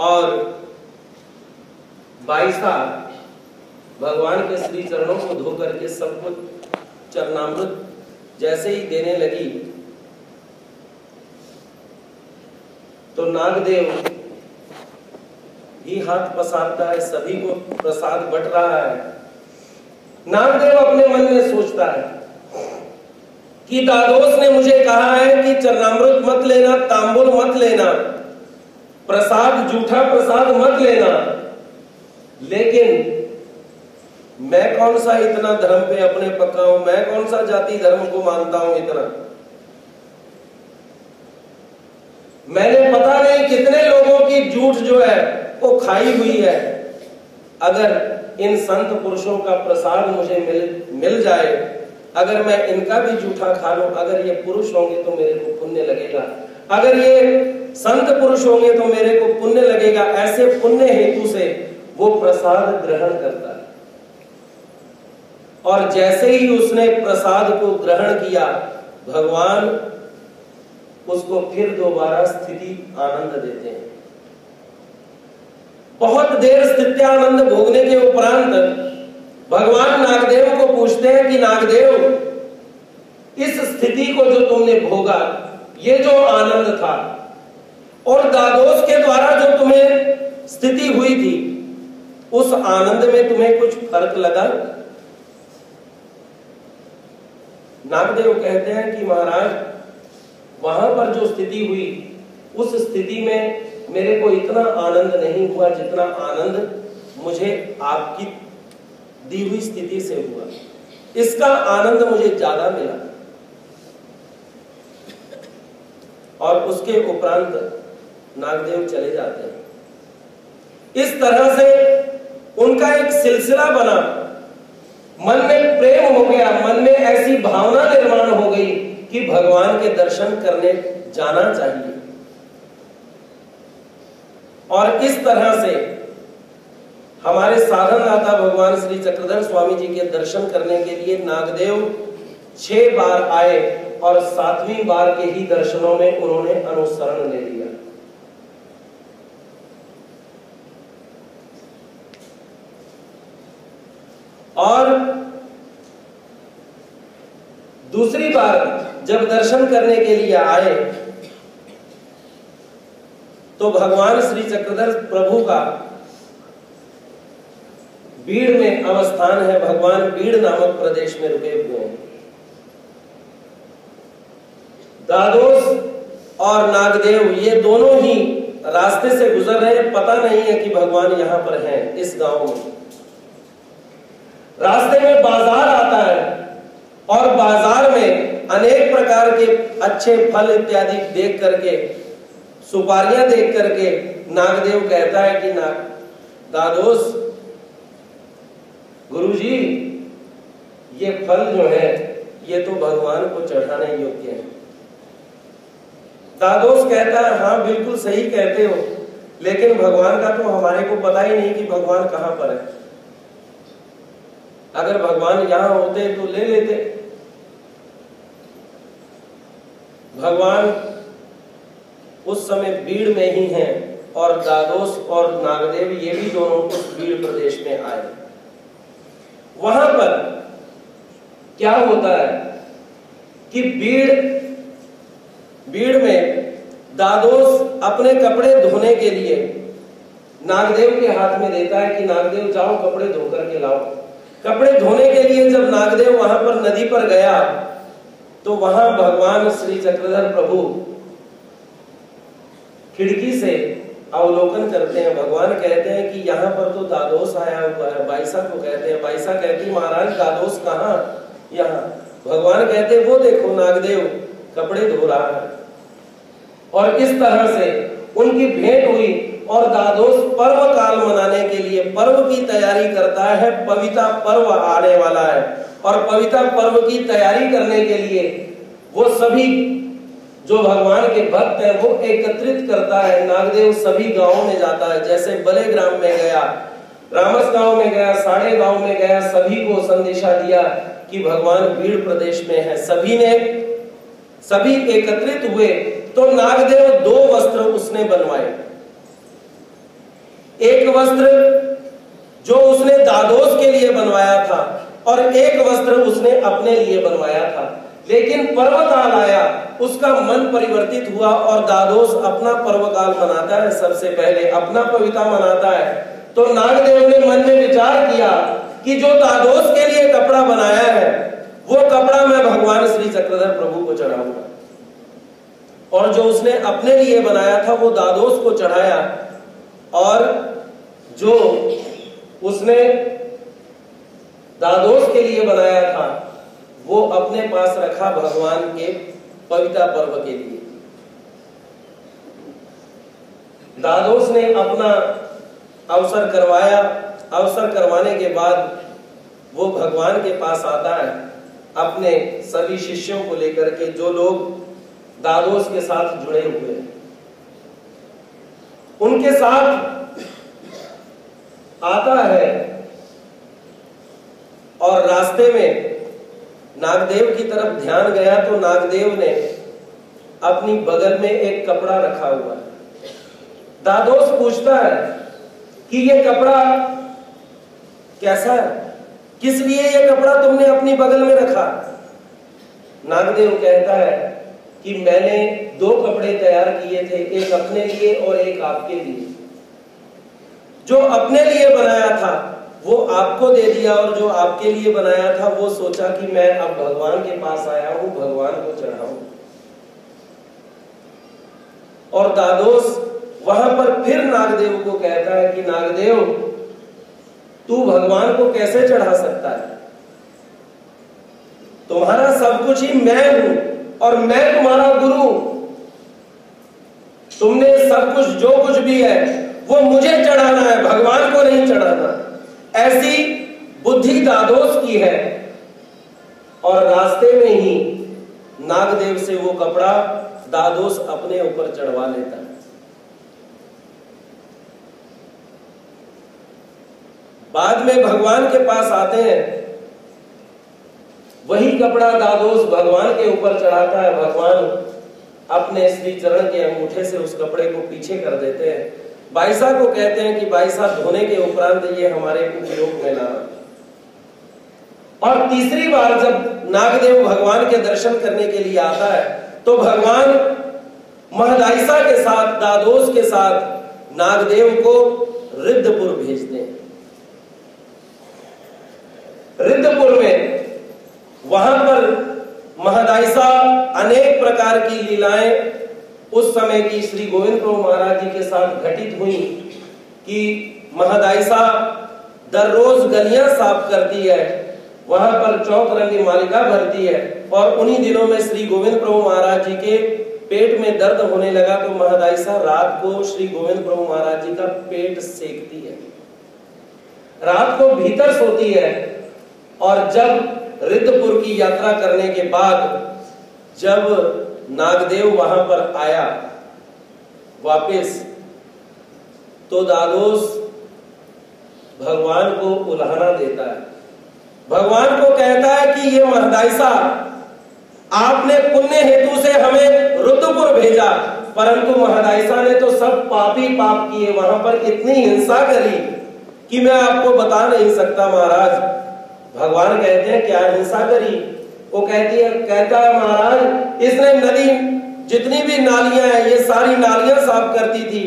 और बाईसा भगवान के श्री चरणों को धो करके सब कुछ चरणामृत जैसे ही देने लगी तो नागदेव भी हाथ पसारता है, सभी को प्रसाद बट रहा है। नागदेव अपने मन में सोचता है कि दादोस ने मुझे कहा है कि चरणामृत मत लेना, तांबुल मत लेना, प्रसाद जूठा प्रसाद मत लेना, लेकिन मैं कौन सा इतना धर्म पे अपने पक्का हूं, मैं कौन सा जाति धर्म को मानता हूं इतना। मैंने पता नहीं कितने लोगों की जूठ जो है वो खाई हुई है। अगर इन संत पुरुषों का प्रसाद मुझे मिल जाए, अगर मैं इनका भी जूठा खा लूं, अगर ये पुरुष होंगे तो मेरे को पुण्य लगेगा, अगर ये संत पुरुष होंगे तो मेरे को पुण्य लगेगा। ऐसे पुण्य हेतु से वो प्रसाद ग्रहण करता है। और जैसे ही उसने प्रसाद को ग्रहण किया, भगवान उसको फिर दोबारा स्थिति आनंद देते हैं। बहुत देर स्थिति आनंद भोगने के उपरांत भगवान नागदेव को पूछते हैं कि नागदेव, इस स्थिति को जो तुमने भोगा, ये जो आनंद था, और दादोस के द्वारा जो तुम्हें स्थिति हुई थी, उस आनंद में तुम्हें कुछ फर्क लगा? नागदेव कहते हैं कि महाराज, वहां पर जो स्थिति हुई, उस स्थिति में मेरे को इतना आनंद नहीं हुआ जितना आनंद मुझे आपकी दी हुई स्थिति से हुआ। इसका आनंद मुझे ज्यादा मिला। और उसके उपरांत नागदेव चले जाते हैं। इस तरह से उनका एक सिलसिला बना, मन में प्रेम हो गया, मन में ऐसी भावना निर्माण हो गई कि भगवान के दर्शन करने जाना चाहिए। और इस तरह से हमारे साधनदाता भगवान श्री चक्रधर स्वामी जी के दर्शन करने के लिए नागदेव 6 बार आए और 7वीं बार के ही दर्शनों में उन्होंने अनुसरण ले लिया। और दूसरी बार जब दर्शन करने के लिए आए तो भगवान श्री चक्रधर प्रभु का बीड़ में अवस्थान है। भगवान बीड़ नामक प्रदेश में रुके हुए हैं। दादोस और नागदेव ये दोनों ही रास्ते से गुजर रहे हैं, पता नहीं है कि भगवान यहां पर हैं इस गांव में। रास्ते में बाजार आता है और बाजार में अनेक प्रकार के अच्छे फल इत्यादि देख करके, सुपारियां देख करके नागदेव कहता है कि दादोस, गुरुजी, ये फल जो है ये तो भगवान को चढ़ाने योग्य है। दादोस कहता है, हाँ बिल्कुल सही कहते हो, लेकिन भगवान का तो हमारे को पता ही नहीं कि भगवान कहां पर है। अगर भगवान यहां होते तो ले लेते। भगवान उस समय बीड़ में ही हैं और दादोस और नागदेव ये भी दोनों उस बीड़ प्रदेश में आए। वहां पर क्या होता है कि बीड़ में दादोस अपने कपड़े धोने के लिए नागदेव के हाथ में देता है कि नागदेव जाओ कपड़े धो करके लाओ। कपड़े धोने के लिए जब नागदेव वहां पर नदी पर गया तो वहां भगवान श्री चक्रधर प्रभु खिड़की से अवलोकन करते हैं। भगवान कहते हैं कि यहाँ पर तो दादोस आया हुआ है। बाईसा को कहते हैं, बाईसा कहती महाराज दादोस कहाँ? यहाँ। भगवान कहते हैं वो देखो नागदेव कपड़े धो रहा है। और इस तरह से उनकी भेंट हुई और दादोस पर्व काल मनाने के लिए पर्व की तैयारी करता है। पविता पर्व आने वाला है और पविता पर्व की तैयारी करने के लिए वो सभी जो भगवान के भक्त हैं वो एकत्रित करता है। नागदेव सभी गांवों में जाता है, जैसे बलेग्राम में गया, रामस गांव में गया, साड़े गांव में गया, सभी को संदेशा दिया कि भगवान बीड़ प्रदेश में है। सभी एकत्रित हुए तो नागदेव 2 वस्त्र उसने बनवाए। एक वस्त्र जो उसने दादोस के लिए बनवाया था और एक वस्त्र उसने अपने लिए बनवाया था। लेकिन पर्वकाल आया, उसका मन परिवर्तित हुआ और दादोस अपना पर्वकाल मनाता है, सबसे पहले अपना पविता मनाता है। तो नागदेव ने मन में विचार किया कि जो दादोस के लिए कपड़ा बनाया है वो कपड़ा मैं भगवान श्री चक्रधर प्रभु को चढ़ाऊंगा, और जो उसने अपने लिए बनाया था वो दादोस को चढ़ाया, और जो उसने दादोस के लिए बनाया था वो अपने पास रखा भगवान के पविता पर्व के लिए। दादोस ने अपना अवसर करवाया, अवसर करवाने के बाद वो भगवान के पास आता है अपने सभी शिष्यों को लेकर के, जो लोग दादोस के साथ जुड़े हुए हैं उनके साथ आता है। और रास्ते में नागदेव की तरफ ध्यान गया तो नागदेव ने अपनी बगल में एक कपड़ा रखा हुआ है। दादोस पूछता है कि ये कपड़ा कैसा है, किस लिए ये कपड़ा तुमने अपनी बगल में रखा? नागदेव कहता है कि मैंने 2 कपड़े तैयार किए थे, एक अपने लिए और एक आपके लिए। जो अपने लिए बनाया था वो आपको दे दिया, और जो आपके लिए बनाया था वो सोचा कि मैं अब भगवान के पास आया हूं, भगवान को चढ़ाऊं। और दादोस वहां पर फिर नागदेव को कहता है कि नागदेव, तू भगवान को कैसे चढ़ा सकता है? तुम्हारा सब कुछ ही मैं हूं और मैं तुम्हारा गुरु। तुमने सब कुछ जो कुछ भी है वो मुझे चढ़ाना है, भगवान को नहीं चढ़ाना। ऐसी बुद्धि दादोस की है। और रास्ते में ही नागदेव से वो कपड़ा दादोस अपने ऊपर चढ़वा लेता है। बाद में भगवान के पास आते हैं, वही कपड़ा दादोस भगवान के ऊपर चढ़ाता है। भगवान अपने श्री चरण के अंगूठे से उस कपड़े को पीछे कर देते हैं। बाईसा को कहते हैं कि बाईसा धोने के उपरांत ये हमारे उपयोग में लाना। और तीसरी बार जब नागदेव भगवान के दर्शन करने के लिए आता है तो भगवान महदाइसा के साथ, दादोस के साथ नागदेव को रिद्धपुर भेजते हैं। रिद्धपुर में वहां पर महदाइसा अनेक प्रकार की लीलाएं उस समय की श्री गोविंद प्रभु महाराज जी के साथ घटित हुई कि महदाइसा दररोज गलियां साफ करती है, वहां पर चौक रंगी मालिका भरती है। और उन्हीं दिनों में श्री गोविंद प्रभु महाराज जी के पेट में दर्द होने लगा तो महदाइसा रात को श्री गोविंद प्रभु महाराज जी का पेट सेकती है, रात को भीतर सोती है। और जब रिद्धपुर की यात्रा करने के बाद जब नागदेव वहां पर आया वापस, तो दादोस भगवान को उल्हाना देता है। भगवान को कहता है कि ये महदाइसा, आपने पुण्य हेतु से हमें रुद्रपुर भेजा, परंतु महदाइसा ने तो सब पापी पाप किए, वहां पर इतनी हिंसा करी कि मैं आपको बता नहीं सकता महाराज। भगवान कहते हैं क्या हिंसा करी? वो कहता है महाराज, इसने नदी जितनी भी नालियां हैं ये सारी नालियां साफ करती थी,